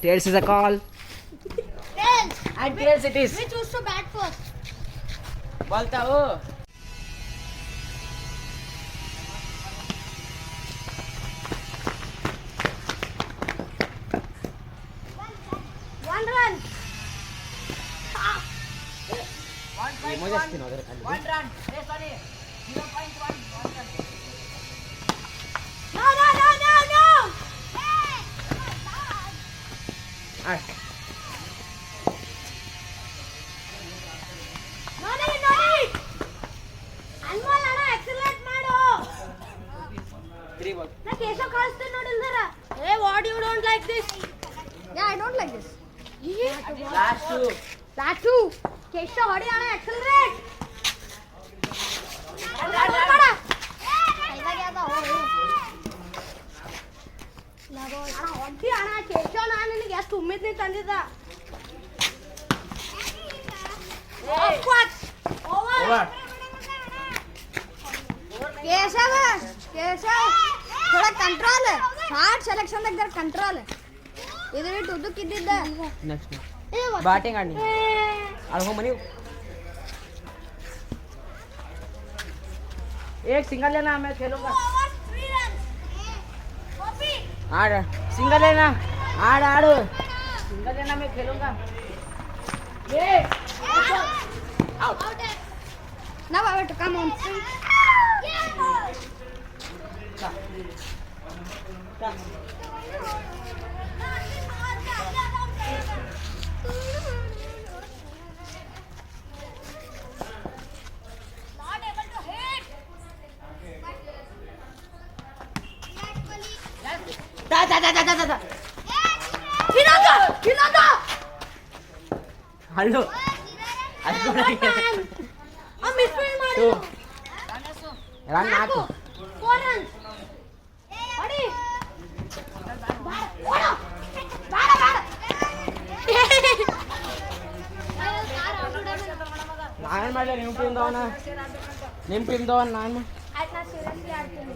Tails is a call. Tails. And tails it is. We choose to bat first. बोलता हो. One run. मजा spin वगैरह खाली. One run. Sorry. 0.1. One run. No. Ah. No. Anmol ಅಣ್ಣ accelerate ಮಾಡು. 3 ball. ನಾ ಕೇಶವ್ ಕಳಿಸ್ತೀನಿ ನೋಡಿ ಇಲ್ದರ. Hey, what you don't like this? Yeah, I don't like this. Last two. Last two. Keshav ಹೊಡಿ ಅಣ್ಣ accelerate. ಅಣ್ಣ ಹೊಡಿ ಅಣ್ಣ ಕೇಶವ್ ನಾನು ನಿನಗೆ ಎಷ್ಟು ಉಮ್ಮಿದ್ನಿ ತಂದಿದ್ದ. Over. केशव थोड़ा कंट्रोल हार्ड सिलेक्शन तक दर कंट्रोल इधर ही टुदु किद्दिद्ದ Next. Batting आनी. और हो मनी. एक सिंगल लेना मैं खेलूंगा. आड़ सिंगल लेना. आड़ सिंगल लेना मैं खेलूंगा. ये out. now I have to come on not able to hit Da. Hinata Hello. ಆ ಮಿಸ್ಫೀಲ್ಡ್ ಮಾಡಿ ರನ್ ಹಾಕು. 4 runs ಹೊಡಿ ಬೇಡ ನಾನು ಮಾಡಲಿ ನಿಮ್ಮ ಟೀಮ್ದವನ ನಾನು ಆಯ್ತು ನಾ ಸೀರಿಯಸ್ಲಿ ಆಡ್ತೀನಿ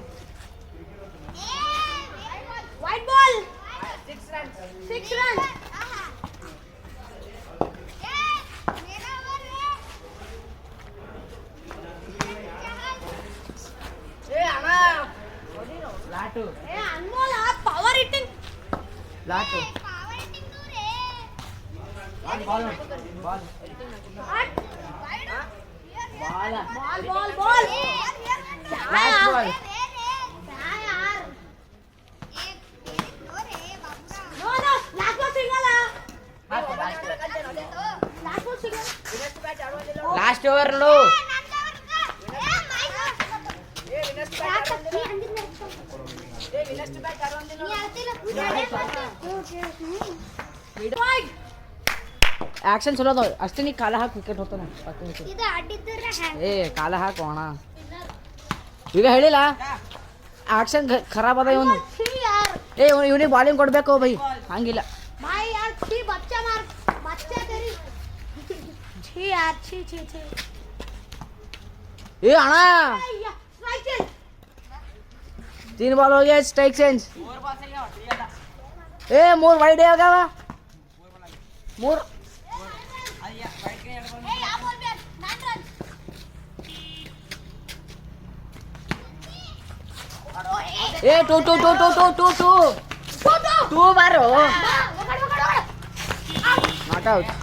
ವೈಟ್ ಬಾಲ್ 6 runs ಲಾಟು ಏ ಅನ್ಮೋಲ್ ಪವರ್ ಹಿಟ್ಟಿಂಗ್ ಲಾಟು ball last ball last over लो ಆಕ್ಷನ್ ಚಲೋ ಅದಾವ ಅಷ್ಟೇ ನೀ ಕಾಲ ಹಾಕಿ ವಿಕೆಟ್ ಹೋಗ್ತಾನ ಏ ಕಾಲ ಹಾಕೋಣ ಈಗ ಹೇಳಿಲ್ಲ ಆಕ್ಷನ್ ಖರಾಬ್ ಅದ ಇವನು ಏ ಇವನಿಗೆ ಬಾಲಿಂಗ್ ಕೊಡ್ಬೇಕು ಬೈ ಹಂಗಿಲ್ಲ ए आना 3 बॉल हो गया स्ट्राइक चेंज ए मोर वाइड है क्या मोर ए टू बार हो नॉट आउट